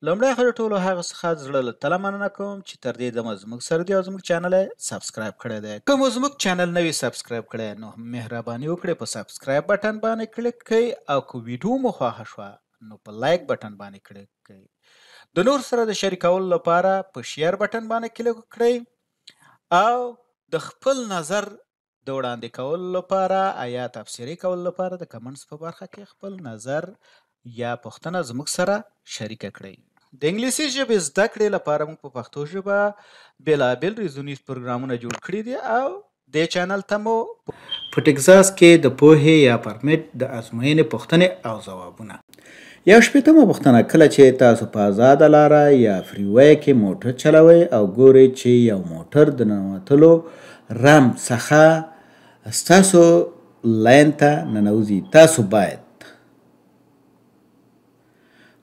لومړی خو د ټولو هغه څخه زړه له تله مننه کوم چې تر دې دمه زموږ سره دي او زموږ چینل یې سبسکرایب کړی دی. که مو زموږ چینل نه وي سبسکرایب کړی نو مهرباني وکړئ په سبسکرایب بټن باندې کلیک کړئ او که ویډیو مو خوښه شوه نو په لایک بټن باندې کلیک کړئ. د نور سره د شریکولو لپاره په شیر بټن باندې کلیک کړئ او د خپل نظر د وړاندې کولو لپاره یا تبصرې کولو لپاره د کمنټس په برخه کې خپل نظر یا پوښتنه زموږ سره شریکه کړئ. د انګلیسي ژبې زده کړې لپاره موږ په پښتو ژبه بېلابېل ریزونیز پروګرامونه جوړ کړي دي او دې چینل ته مو په ټکزاس کې د پوهې یا پرمټ د ازموینې پوښتنې او ځوابونه. یو شپېتمه پوښتنه: کله چې تاسو په آزاده لاره یا فریوی کې موټر چلوئ او ګورئ چې یو موټر د ننوتلو رم څخه ستاسو لاین ته ننوځي، تاسو باید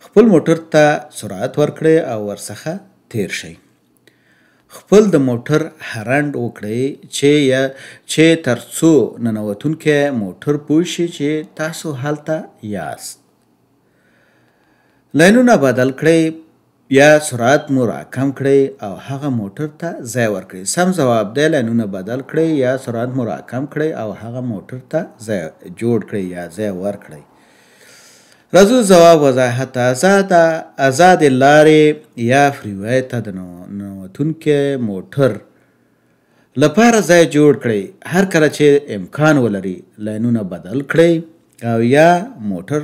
خپل موټر ته سرعت ورکړئ او ورڅخه تیر شئ. خپل د موټر هرنډ وکړئ چې تر څو ننوتونکی موټر پوه شي چې تاسو هلته یاست. لاینونه بدل کړئ یا سرعت مو راکم کړئ او هغه موټر ته ځای ورکړئ. سم ځواب دی لاینونه بدل کړئ یا سرعت مو راکم کړئ او هغه موټر ته ځای جوړ کړئ یا ځای ورکړئ. راځو ځواب وضاحت: آزاد لارې یا فریوی ته د ننوتونکي موټر لپاره ځای جوړ کړئ. هر کله چې امکان ولري لاینونه بدل کړئ او یا موټر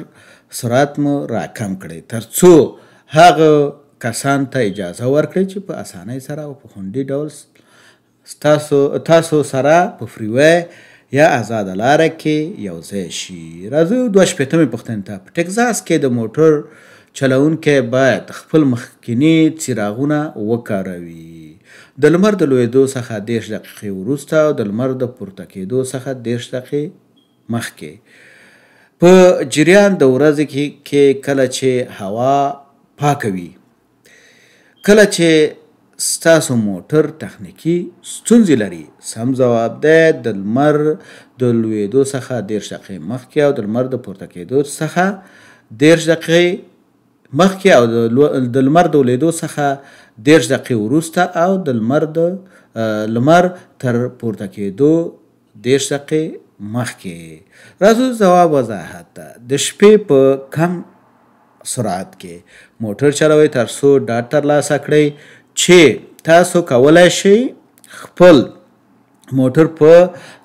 سرعت مو راکم کړئ تر څو هغه کسان ته اجازه ورکړئ چې په اسانۍ سره او په خوندي ډول تاسو سره په فریوی یا آزاده لاره کې یو ځای شي. راځو 22مې پوښتنې ته. په ټکزاس کې د موټر چلوونکی باید خپل مخکیني څراغونه وکاروي. د لمر د لوېدو څخه 30 دقیقې وروسته او د لمر د پورته کېدو څخه 30 دقیقې مخکې. په جریان د ورځې کې کله چې هوا پاکه وي. کله چې ستاسو موټر تخنیکی ستونزې لري. سم ځواب دی د لمر د لوېدو څخه 30 دقیقې مخکې او د لمر د پورته کېدو څخه 30 دقیقې مخکې او د لمر د لوېدو څخه 30 دقیقې وروسته او د لمر تر پورته کېدو 30 دقیقې مخکې. راځو ځواب وضاحت: د شپې په کم سرعت کې موټر چلوئ تر څو ډاډ ترلاسه کړئ چې تاسو کولی شئ خپل موټر په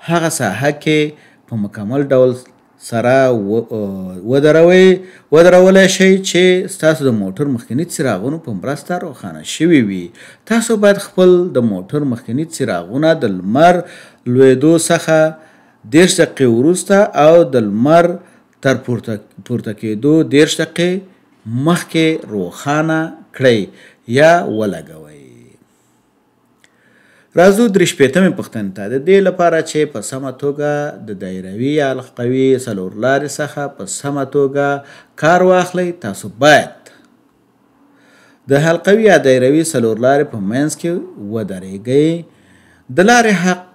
هغه ساحه کې په مکمل ډول سره ودرولی شئ چې ستاسو د موټر مخکیني څراغونو په مرسته روښانه شوي وي. تاسو باید خپل د موټر مخکیني څراغونه د لمر لوېدو څخه 30 دقیقې وروسته او د لمر تر پورته کېدو 30 دقیقې مخکې روښانه کړئ یا ولګوئ. راځو 63مې پوښتنې ته. د دې لپاره چې په سمه توګه د دایروي یا حلقوي څلورلارې څخه په سمه توګه کار واخلئ تاسو باید د حلقوي یا دایروي څلورلارې په منځ کې ودرېږئ. د لارې حق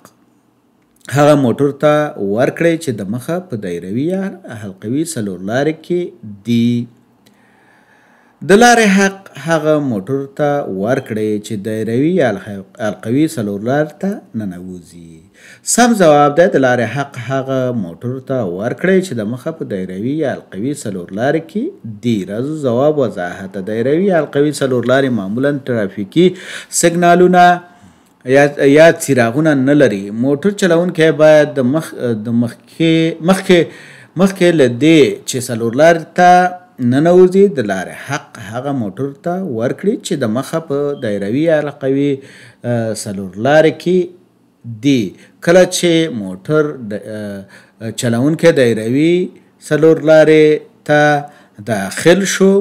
هغه موټر ته ورکړئ چې د مخه په دایروي یا حلقوي څلورلارې کې دي. د لارې حق هغه موټر ته ورکړئ چې دایروي یا حلقوي څلورلارې ته ننوځي. سم ځواب دی د لارې حق هغه موټر ته ورکړئ چې د مخه په دایروي یا حلقوي څلورلارې کې دي. راځو ځواب وضاحت: دایروي یا حلقوي څلورلارې معمولا ترافیکي سیګنالونه یا څراغونه نه لري. موټر چلوونکی باید د مخکې له دې چې څلورلارې ته ننوځي د لارې حق هغه موټر ته ورکړي چې د مخه په دایروي یا حلقوي څلورلارې کې دي. کله چې موټر چلوونکی دایروي څلورلارې ته داخل شو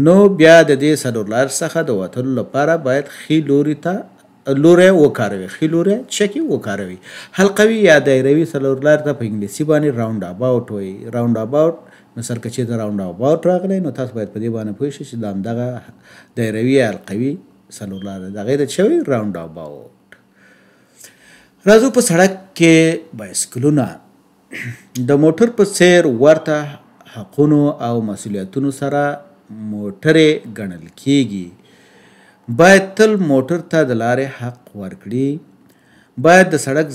نو بیا د دې څلورلارې څخه د وتلو لپاره باید ښي لوری وکاروي. ښي لوری چکې وکاروي. حلقوي یا دایروي څلورلارې ته په انګلیسي باندې راوند اباوټ وایي. راوند اباوټ مثال که چېرته راوند اباوټ راغلی نو تاسو باید په دې باندې پوه شئ چې د همدغه دایروي یا حلقوي څلورلارې د هغې د څه وایي راوند اباوټ. راځو په سړک کې بایسکلونه د موټر په څیر ورته حقونو او مسؤلیتونو سره موټرې ګڼل کیږي. باید تل موټر ته د لارې حق ورکړي. باید د سړک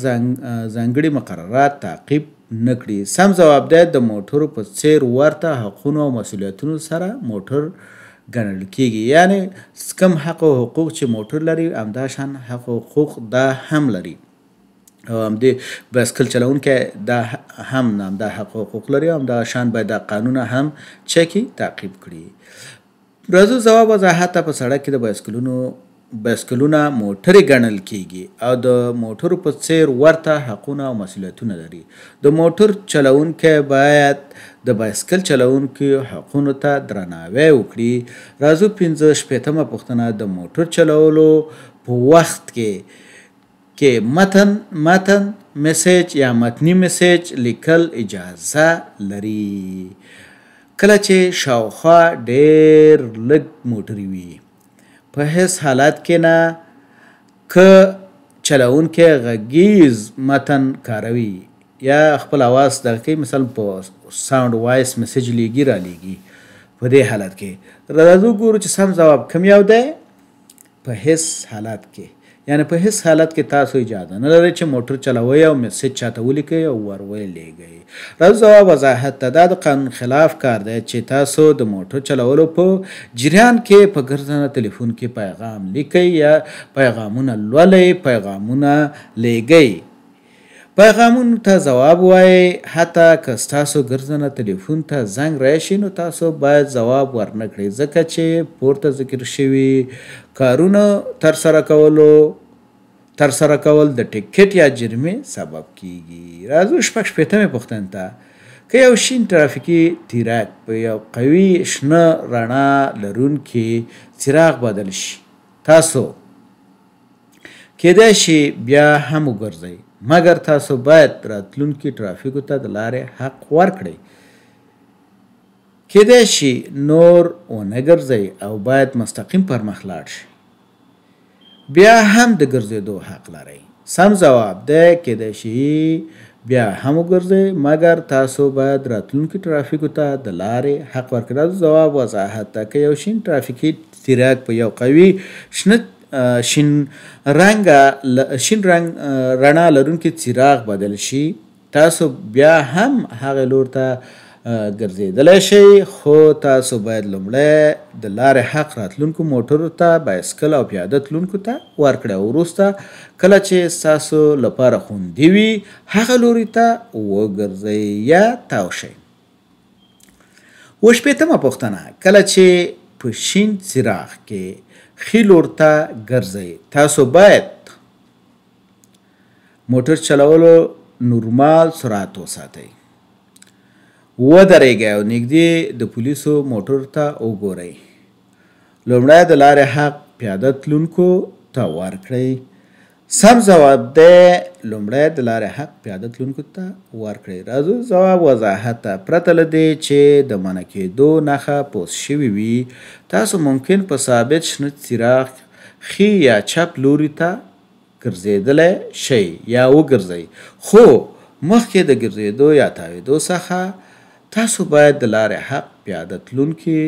ځانګړي مقررات تعقیب نه کړي. سم ځواب دی د موټرو په څیر ورته حقونو او مسؤلیتونو سره موټر ګڼل کیږي. یعنی کم حق او حقوق چې موټر لري همدا شان حق او حقوق دا هم لري او همدې بایسکل چلونکی دا هم همدا حق او حقوق لري. همدا شان باید دا قانونه هم چکي تعقیب کړي. راځو ځواب وضاحت ته. په سړک کې د بایسکلونه موټرې ګڼل کیږي او د موټرو په څیر ورته حقونه او مسؤلیتونه لري. د موټر چلونکی باید د بایسکل چلونکي حقونو ته درناوی وکړي. راځو 65مه پوښتنه. د موټر چلولو په وخت کې متن میسج یا متني میسج لیکل اجازه لري. کله چې شاوخوا ډېر لږ موټرې وي په هیڅ حالت کې نه که چلونکی غږیز متن کاروي یا خپل اواز دغه کوي، مثلا په ساوند وایس میسج لیږي را لیږي، په دې حالت کې راځو ګورو چې سم ځواب کوم یو دی. په هیڅ حالت کې، یعنی په هیڅ حالت کې تاسو اجازه نه لرئ چې موټر چلوئ او میسج چاته ولیکئ او ور ولیږئ. راځو ځواب وضاحت ته. دا د قانون خلاف کار دی چې تاسو د موټر چلولو په جریان کې په ګرځنده تلیفون کې پیغام لیکئ یا پیغامونه لولئ، پیغامونه لیږئ. پیغامونو ته ځواب وایئ. حتی که ستاسو ګرځنده تلیفون ته زنګ راشي نو تاسو باید ځواب ورنه کړئ، ځکه چې پورته ذکر شوي کارونه ترسره کول د ټکټ یا جریمې سبب کیږي. راځو 66مه پوښتنې ته. که یو شین ترافیکي تیراک په یو قوي شنه رڼا لرونکي څراغ بدل شي، تاسو کیدای شي بیا هم وګرځئ، مګر تاسو باید راتلونکي ترافیکو ته د لارې حق ورکړئ. کیدای شي نور ونه ګرځئ او باید مستقیم پر مخ لاړ شئ، بیا هم د ګرځېدو حق لرئ. سم ځواب دی کیدای شي بیا هم وګرځئ، مګر تاسو باید راتلونکي ترافیکو ته د لارې حق ورکړئ. راځو ځواب وضاحت ته. که یو شین ترافیکي تیراک په یو قوي شین رنګ رڼا لرونکي څراغ بدل شي، تاسو بیا هم هغه لور ته ګرځېدلی شئ، خو تاسو باید لومړی د لارې حق راتلونکو موټرو ته، بایسکل او پیاده تلونکو ته ورکړئ او وروسته کله چې ستاسو لپاره خوندي وي هغه لوري ته وګرځئ یا تاو شئ. 68مه پوښتنه. کله چې په شین څراغ کې ښي لور ته ګرځئ، تاسو باید موټر چلولو نورمال سرعت وساتئ، ودرېږئ او نږدې د پولیسو موټر ته وګورئ. لومړی د لارې حق پیاده تلونکو ته ورکړئ. سم ځواب دی لومړی د لارې حق پیاده تلونکو ته ورکړئ. راځو ځواب وضاحت ته. پرته له دې چې د منع کېدو نښه پوسټ شوې وي، تاسو ممکن په ثابت شنه څراغ ښي یا چپ لوري ته ګرځېدلی شئ یا وګرځئ، خو مخکې د ګرځېدو یا تاوېدو څخه تاسو باید د لارې حق پیاده تلونکي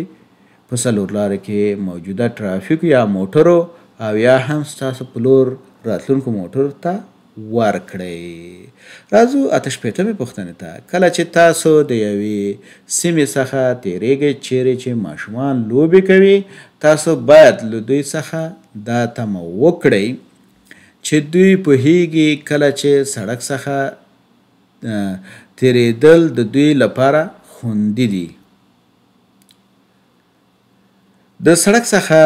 په څلور لارې کې موجوده ترافیکو یا موټرو او یا هم ستاسو په لور راتلونکو موټرو ته ورکړئ. راځو 68مې پوښتنې ته. کله چې تاسو د یوې سیمې څخه تیریږئ چیرې چې ماشومان لوبې کوي، تاسو باید له دوی څخه دا تمه وکړئ چې دوی پوهیږي کله چې سړک څخه تیریدل د دوی لپاره خوندي دي. د سړک څخه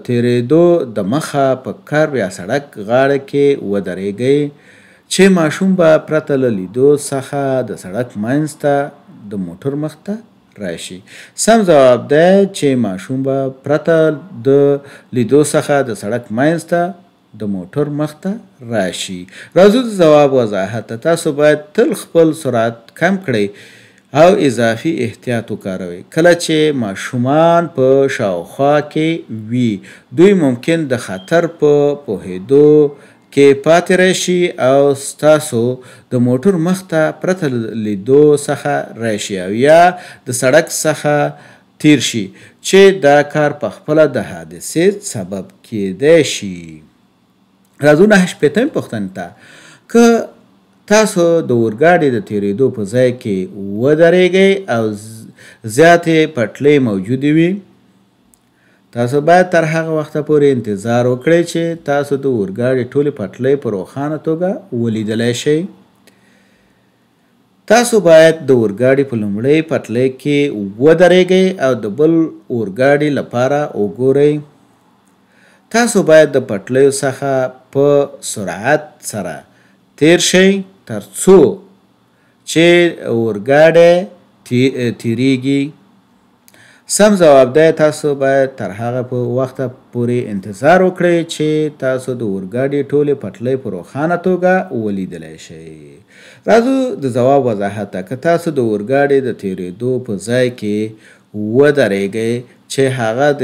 تیریدو د مخه په کرب یا سړک غاړه کې ودرېږئ چې ماشوم به پرته له لیدو څخه د سړک منځ ته د موټر مخ ته راشي. سم ځواب دی چې ماشوم به پرته د لیدو څخه د سړک منځ ته د موټر مخ ته راشي. راځو د ځواب وضاحت ته. تاسو باید تل خپل سرعت کم کړئ او اضافي احتیاط وکاروئ. کله چې ماشومان په شاوخوا کې وي، دوی ممکن د خطر په پوهېدو کې پاتې راشي او ستاسو د موټر مخ ته پرته لیدو څخه راشي او یا د سړک څخه تیر شي چې دا کار په خپله د حادثې سبب کیدی شي. راځو 9 پوښتنې ته. که تاسو د اورګاډي د تیریدو په ځای کې ودرېږئ او زیاتې پټلۍ موجودې وي، تاسو باید تر هغه وخته پورې انتظار وکړئ چې تاسو د اورګاډي ټولې پټلۍ په روښانه توګه ولیدلی شئ. تاسو باید د اورګاډي په لومړۍ پټلۍ کې ودرېږئ او د بل اورګاډي لپاره وګورئ. تاسو باید د پټلیو څخه په سرعت سره تیر شئ تر څو چې اورګاډی تیریږي. سم جواب دی تاسو باید تر هغه په وخته پورې انتظار وکړئ چې تاسو د اورګاډي ټولې پټلۍ په روښانه توګه ولیدلی شئ. راځو د جواب وضاحت ته. که تاسو د اورګاډي د تیریدو په ځای کې ودرېږئ چې هغه د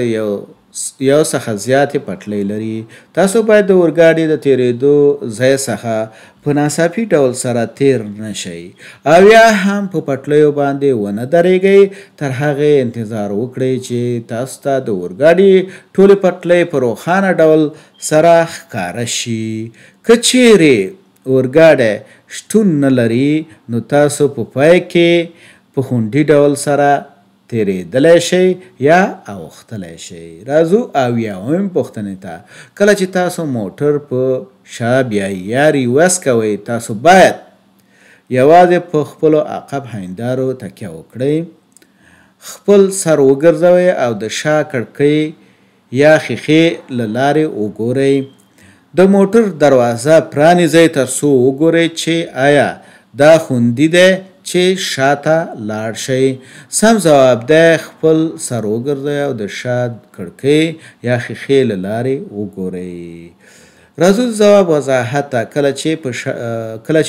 یو څخه زیاتې پټلۍ لري، تاسو باید د اورګاډي د تیریدو ځای څخه په ناڅاپي ډول سره تیر نشئ او یا هم په پټلیو باندې ونه درېږئ. تر هغې انتظار وکړئ چې تاسو ته د اورګاډي ټولې پټلۍ په روښانه ډول سره ښکاره شي. که چیرې اورګاډی شتون نه لري نو تاسو په پای کې په خوندي ډول سره تیریدلی شئ یا اوښتلی شئ. راځو 80 پوښتنې ته. کله چې تاسو موټر په شا بیایي یا ریورس کوئ، تاسو باید یوازې په خپلو عقب هندارو تکیه وکړئ، خپل سر وګرځوئ او د شا کړکۍ یا ښیښې له لارې وګورئ. د موټر دروازه پرانیزئ تر څو وګورئ چې آیا دا خوندي دی چې شاته لاړ شئ. سم ځواب دی خپل سر وګرځئ او د شا کړکۍ یا ښیښې له لارې وګورئ. راځو د جواب وضاحت ته. کله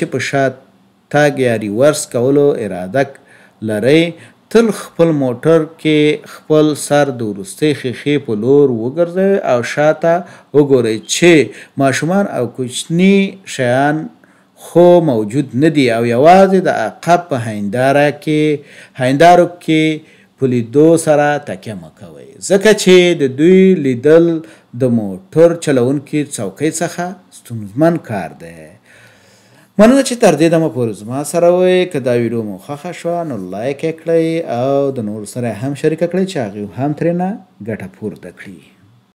چې په شا تګ یا ریورس کولو اراده لرئ، تل خپل موټر کې خپل سر د وروستۍ ښیښې په لور وګرځئ او شاته وګورئ چې ماشومان او کوچني شیان خو موجود نه دي او یوازې د عقب په هندارو کې په لیدو سره تکیه مه کوئ، ځکه چې د دوی لیدل د موټر چلونکي څوکۍ څخه ستونزمن کار دی. مننه چې تر دې دمه پورې زما سره وئ. که دا ویډیو مو خوښه شوه نو لایک یې کړئ او د نورو سره هم شریکه کړئ چې هغوی هم ترېنه ګټه پورته کړي.